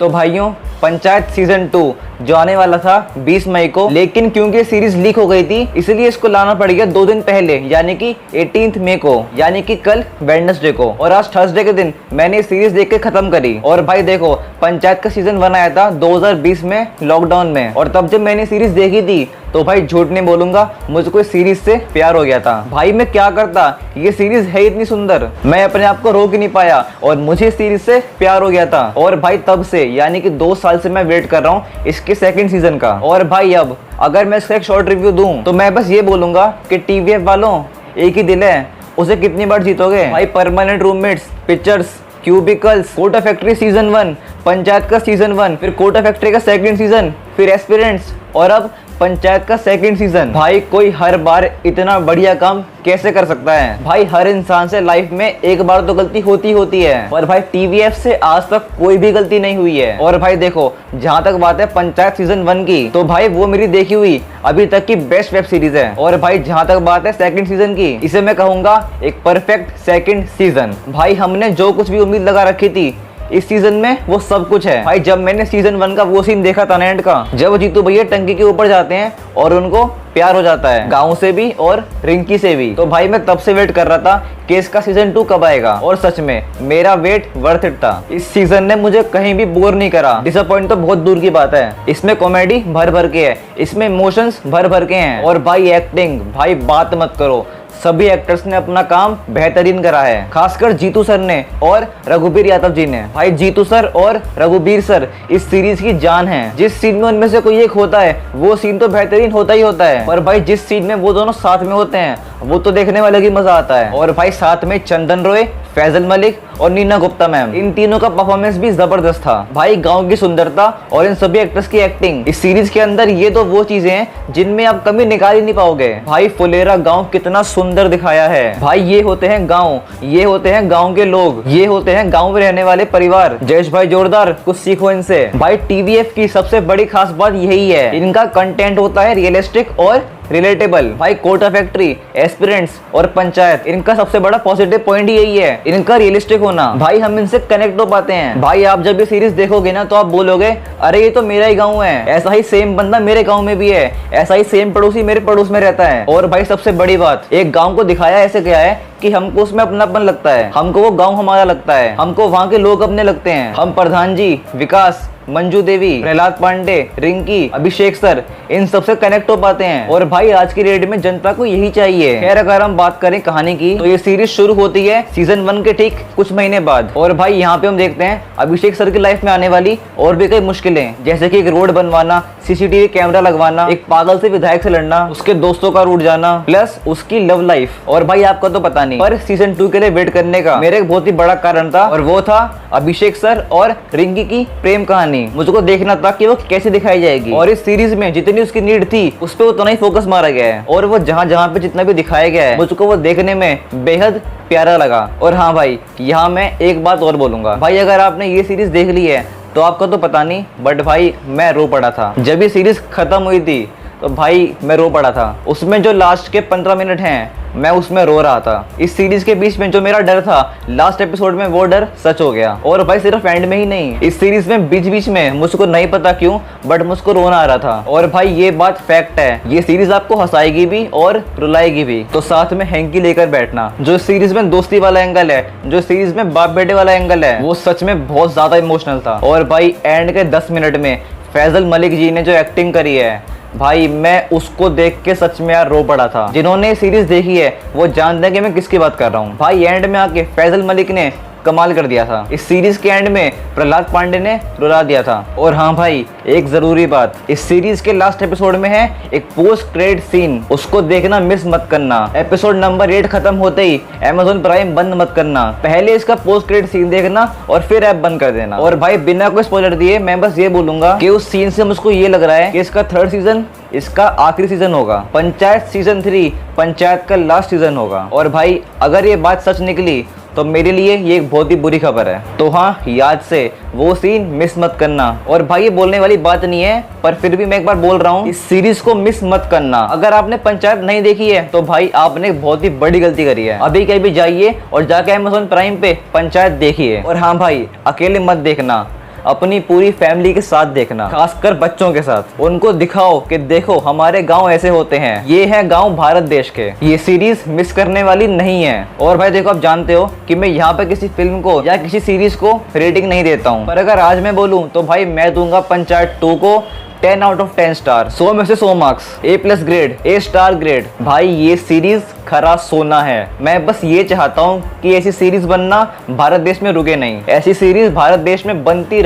तो भाइयों, पंचायत सीजन 2 जो आने वाला था 20 मई को, लेकिन क्योंकि सीरीज लीक हो गई थी इसलिए इसको लाना पड़ गया 2 दिन पहले, यानी कि 18 मई को, यानी कि कल वेडनेसडे को। और आज थर्सडे के दिन मैंने ये सीरीज देख के खत्म करी। और भाई देखो, पंचायत का सीजन 1 आया था 2020 में लॉकडाउन में, और तब जब मैंने सीरीज देखी थी तो भाई झूठ नहीं बोलूंगा, मुझको इस सीरीज से प्यार हो गया था। भाई मैं क्या करता, ये सीरीज है इतनी सुंदर, मैं अपने आप को रोक ही नहीं पाया और मुझे इस सीरीज से प्यार हो गया था। और भाई तब से, यानी कि 2 साल से मैं वेट कर रहा हूँ इसके सेकंड सीजन का। और भाई अब अगर मैं इसका एक शॉर्ट रिव्यू दूं तो मैं बस ये बोलूंगा कि टीवीएफ वालों, एक ही दिल है, उसे कितनी बार जीतोगे भाई। Permanent roommates, pictures, cubicles, Kota factory season 1, Panchayat का सीजन 1, फिर कोटा फैक्ट्री का सेकंड सीजन, फिर एस्पिरेंट्स, और अब पंचायत का सेकंड सीजन। भाई कोई हर बार इतना बढ़िया काम कैसे कर सकता है। भाई हर इंसान से लाइफ में एक बार तो गलती होती है, और भाई टीवीएफ से आज तक कोई भी गलती नहीं हुई है। और भाई देखो, जहाँ तक बात है पंचायत सीजन 1 की, तो भाई वो मेरी देखी हुई अभी तक की बेस्ट वेब सीरीज है। और भाई जहाँ तक बात है सेकंड सीजन की, इसे मैं कहूंगा एक परफेक्ट सेकंड सीजन। भाई हमने जो कुछ भी उम्मीद लगा रखी थी इस सीजन में वो सब कुछ है। भाई जब मैंने सीजन 1 का वो सीन देखा था ना एंड का, जब जीतू भैया टंकी के ऊपर जाते हैं और उनको प्यार हो जाता है, गाँव से भी और रिंकी से भी, तो भाई मैं तब से वेट कर रहा था कि इसका सीजन 2 कब आएगा। और सच में मेरा वेट वर्थ इट था। इस सीजन ने मुझे कहीं भी बोर नहीं करा, डिसअपॉइंट तो बहुत दूर की बात है। इसमें कॉमेडी भर भर के है, इसमें इमोशंस भर भर के हैं, और भाई एक्टिंग, भाई बात मत करो, सभी एक्टर्स ने अपना काम बेहतरीन करा है, खासकर जीतू सर ने और रघुबीर यादव जी ने। भाई जीतू सर और रघुबीर सर इस सीरीज की जान है। जिस सीन में उनमें से कोई एक होता है वो सीन तो बेहतरीन होता ही होता है, पर भाई जिस सीन में वो दोनों साथ में होते हैं वो तो देखने वाले की मजा आता है। और भाई साथ में चंदन रॉय, फैजल मलिक और नीना गुप्ता मैम, इन तीनों का परफॉर्मेंस भी जबरदस्त था। भाई गांव की सुंदरता और इन सभी एक्टर्स की एक्टिंग इस सीरीज के अंदर, ये तो वो चीजें हैं जिनमें आप कमी निकाल ही नहीं पाओगे। भाई फुलेरा गांव कितना सुंदर दिखाया है। भाई ये होते हैं गांव, ये होते हैं गांव के लोग, ये होते हैं गांव में रहने वाले परिवार। जयेश भाई जोरदार, कुछ सीखो इनसे। भाई टीवीएफ की सबसे बड़ी खास बात यही है, इनका कंटेंट होता है रियलिस्टिक और रिलेटेबल। भाई कोटा फैक्ट्री, एस्पिरेंट्स और पंचायत, इनका सबसे बड़ा पॉजिटिव पॉइंट यही है, इनका रियलिस्टिक होना। भाई हम इनसे कनेक्ट हो पाते हैं। भाई आप जब ये सीरीज देखोगे ना तो आप बोलोगे अरे ये तो मेरा ही गांव है, ऐसा ही सेम बंदा मेरे गांव में भी है, ऐसा ही सेम पड़ोसी मेरे पड़ोस में रहता है। और भाई सबसे बड़ी बात, एक गांव को दिखाया ऐसे गया है कि हमको उसमें अपनापन लगता है, हमको वो गांव हमारा लगता है, हमको वहाँ के लोग अपने लगते हैं। हम प्रधान जी, विकास, मंजू देवी, प्रहलाद पांडे, रिंकी, अभिषेक सर, इन सबसे कनेक्ट हो पाते हैं। और भाई आज की डेट में जनता को यही चाहिए। खैर अगर हम बात करें कहानी की, तो ये सीरीज शुरू होती है सीजन 1 के ठीक कुछ महीने बाद। और भाई यहाँ पे हम देखते हैं अभिषेक सर की लाइफ में आने वाली और भी कई मुश्किलें, जैसे कि एक रोड बनवाना, सीसीटीवी कैमरा लगवाना, एक पागल से विधायक से लड़ना, उसके दोस्तों का रूठ जाना, प्लस उसकी लव लाइफ। और भाई आपका तो पता नहीं, पर सीजन 2 के लिए वेट करने का मेरे एक बहुत ही बड़ा कारण था, और वो था अभिषेक सर और रिंकी की प्रेम कहानी। मुझको देखना था कि वो कैसे दिखाई जाएगी, और इस सीरीज में जितनी उसकी नीड थी उस पर उतना ही फोकस मारा गया है। और वो जहाँ जहाँ पे जितना भी दिखाया गया है मुझको वो देखने में बेहद प्यारा लगा। और हाँ भाई, यहाँ मैं एक बात और बोलूंगा, भाई अगर आपने ये सीरीज देख ली है तो आपका तो पता नहीं, बट भाई मैं रो पड़ा था जब ये सीरीज खत्म हुई थी। तो भाई मैं रो पड़ा था, उसमें जो लास्ट के 15 मिनट हैं मैं उसमें रो रहा था। इस सीरीज के बीच में जो मेरा डर था लास्ट एपिसोड में, वो डर सच हो गया। और भाई सिर्फ एंड में ही नहीं, इस सीरीज में बीच बीच में मुझको नहीं पता क्यों बट मुझको रोना आ रहा था। और भाई ये बात फैक्ट है, ये सीरीज आपको हंसाएगी भी और रुलाएगी भी। तो साथ में हैंकी लेकर बैठना। जो सीरीज में दोस्ती वाला एंगल है, जो सीरीज में बाप बेटे वाला एंगल है, वो सच में बहुत ज्यादा इमोशनल था। और भाई एंड के 10 मिनट में फैजल मलिक जी ने जो एक्टिंग करी है, भाई मैं उसको देख के सच में यार रो पड़ा था। जिन्होंने सीरीज देखी है वो जानते हैं कि मैं किसकी बात कर रहा हूँ। भाई एंड में आके फैजल मलिक ने कमाल कर दिया था। इस सीरीज के एंड में प्रहलाद पांडे ने रुला दिया था। और हाँ भाई, एक जरूरी बात, इस सीरीज के लास्ट एपिसोड में है एक पोस्ट क्रेडिट सीन, उसको देखना मिस मत करना। एपिसोड नंबर 8 खत्म होते ही Amazon प्राइम बंद मत करना, पहले इसका पोस्ट क्रेडिट सीन देखना और फिर ऐप बंद कर देना। और भाई बिना कोई स्पॉइलर दिए मैं बस ये बोलूंगा कि उस सीन से मुझको ये लग रहा है कि इसका 3rd सीजन इसका आखिरी सीजन होगा। पंचायत सीजन 3 पंचायत का लास्ट सीजन होगा। और भाई अगर ये बात सच निकली तो मेरे लिए ये एक बहुत ही बुरी खबर है। तो हाँ, याद से वो सीन मिस मत करना। और भाई ये बोलने वाली बात नहीं है, पर फिर भी मैं एक बार बोल रहा हूँ, इस सीरीज को मिस मत करना। अगर आपने पंचायत नहीं देखी है तो भाई आपने बहुत ही बड़ी गलती करी है। अभी कहीं जाइए और जाके Amazon प्राइम पे पंचायत देखिए। और हाँ भाई, अकेले मत देखना, अपनी पूरी फैमिली के साथ देखना, खासकर बच्चों के साथ। उनको दिखाओ कि देखो हमारे गांव ऐसे होते हैं, ये है गांव भारत देश के। ये सीरीज मिस करने वाली नहीं है। और भाई देखो, आप जानते हो कि मैं यहाँ पे किसी फिल्म को या किसी सीरीज को रेटिंग नहीं देता हूँ, पर अगर आज मैं बोलूँ तो भाई मैं दूंगा पंचायत 2 को 10 आउट ऑफ 10 स्टार, 100 में से 100 marks, A+ grade, A star grade. भाई ये सीरीज खरा सोना है। मैं बस ये चाहता हूँ कि ऐसी सीरीज बनना भारत देश में रुके नहीं। ऐसी सीरीज भारत देश में बनती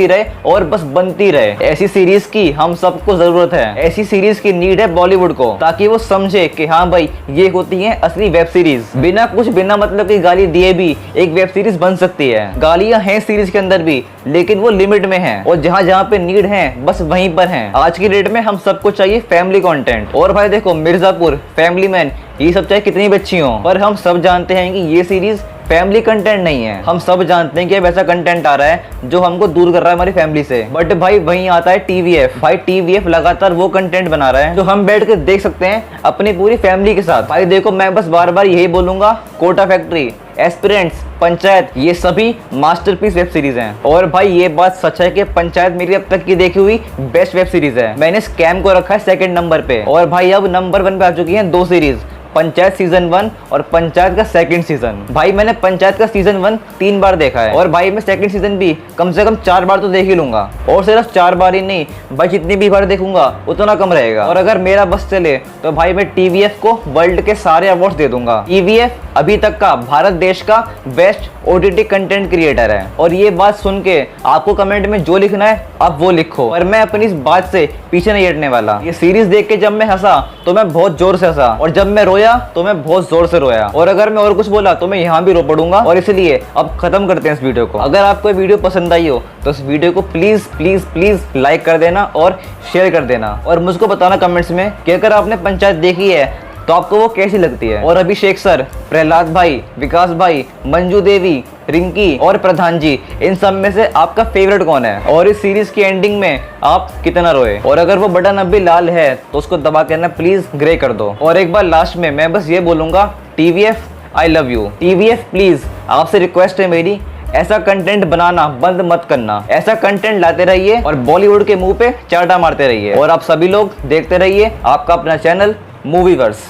रहे और बस बनती रहे। ऐसी सीरीज की हम सबको जरूरत है। ऐसी सीरीज की नीड है बॉलीवुड को, ताकि वो समझे कि हाँ भाई ये होती है असली वेब सीरीज। बिना मतलब की गाली दिए भी एक वेब सीरीज बन सकती है। गालियां हैं सीरीज के अंदर भी, लेकिन वो लिमिट में है, और जहाँ पे नीड है बस वहीं पर है। आज की डेट में हम सबको चाहिए फैमिली कंटेंट। और भाई देखो, मिर्जापुर, फैमिली मैन, ये सब चाहे कितनी भी अच्छी हो, पर हम सब जानते हैं कि ये सीरीज फैमिली कंटेंट नहीं है। हम सब जानते हैं कि अब ऐसा कंटेंट आ रहा है जो हमको दूर कर रहा है हमारी फैमिली से। बट भाई वहीं आता है टीवीएफ। भाई टीवीएफ लगातार वो कंटेंट बना रहा है जो हम बैठ कर देख सकते हैं अपनी पूरी फैमिली के साथ। भाई देखो, मैं बस बार बार यही बोलूंगा, कोटा फैक्ट्री, एस्पिरेंट्स, पंचायत, ये सभी मास्टरपीस वेब सीरीज हैं। और भाई ये बात सच है कि पंचायत मेरी अब तक की देखी हुई बेस्ट वेब सीरीज है। मैंने स्कैम को रखा है 2nd नंबर पे, और भाई अब नंबर 1 पे आ चुकी है 2 सीरीज, पंचायत सीजन 1 और पंचायत का 2nd सीजन। भाई मैंने पंचायत का सीजन 1 3 बार देखा है, और भाई मैं 2nd सीजन भी कम से कम 4 बार तो देख ही लूंगा। और सिर्फ 4 बार ही नहीं भाई, जितनी भी बार देखूंगा उतना कम रहेगा। और अगर मेरा बस चले तो भाई मैं टीवीएफ को वर्ल्ड के सारे अवार्ड्स दे दूंगा। टीवीएफ अभी तक का भारत देश का बेस्ट OTT कंटेंट क्रिएटर है। और ये बात सुन के आपको कमेंट में जो लिखना है आप वो लिखो, और मैं अपनी इस बात से पीछे नहीं हटने वाला। ये सीरीज देख के जब मैं हंसा तो मैं बहुत जोर से हंसा, और जब मैं रोया तो मैं बहुत जोर से रोया, और अगर मैं और कुछ बोला तो मैं यहाँ भी रो पड़ूंगा। और इसलिए अब खत्म करते हैं इस वीडियो को। अगर आपको वीडियो पसंद आई हो तो इस वीडियो को प्लीज प्लीज प्लीज लाइक कर देना और शेयर कर देना, और मुझको बताना कमेंट्स में कि अगर आपने पंचायत देखी है तो आपको वो कैसी लगती है। और अभिषेक सर, प्रहलाद भाई, विकास भाई, मंजू देवी, रिंकी और प्रधान जी, इन सब में से आपका फेवरेट कौन है, और इस सीरीज की एंडिंग में आप कितना रोए। और अगर वो बटन अब भी लाल है तो उसको दबा के ना प्लीज ग्रे कर दो। और एक बार लास्ट में मैं बस ये बोलूंगा, TVF I love you. TVF please आपसे रिक्वेस्ट है मेरी, ऐसा कंटेंट बनाना बंद मत करना। ऐसा कंटेंट लाते रहिए और बॉलीवुड के मुंह पे चाटा मारते रहिए। और आप सभी लोग देखते रहिए आपका अपना चैनल मूवीवर्स।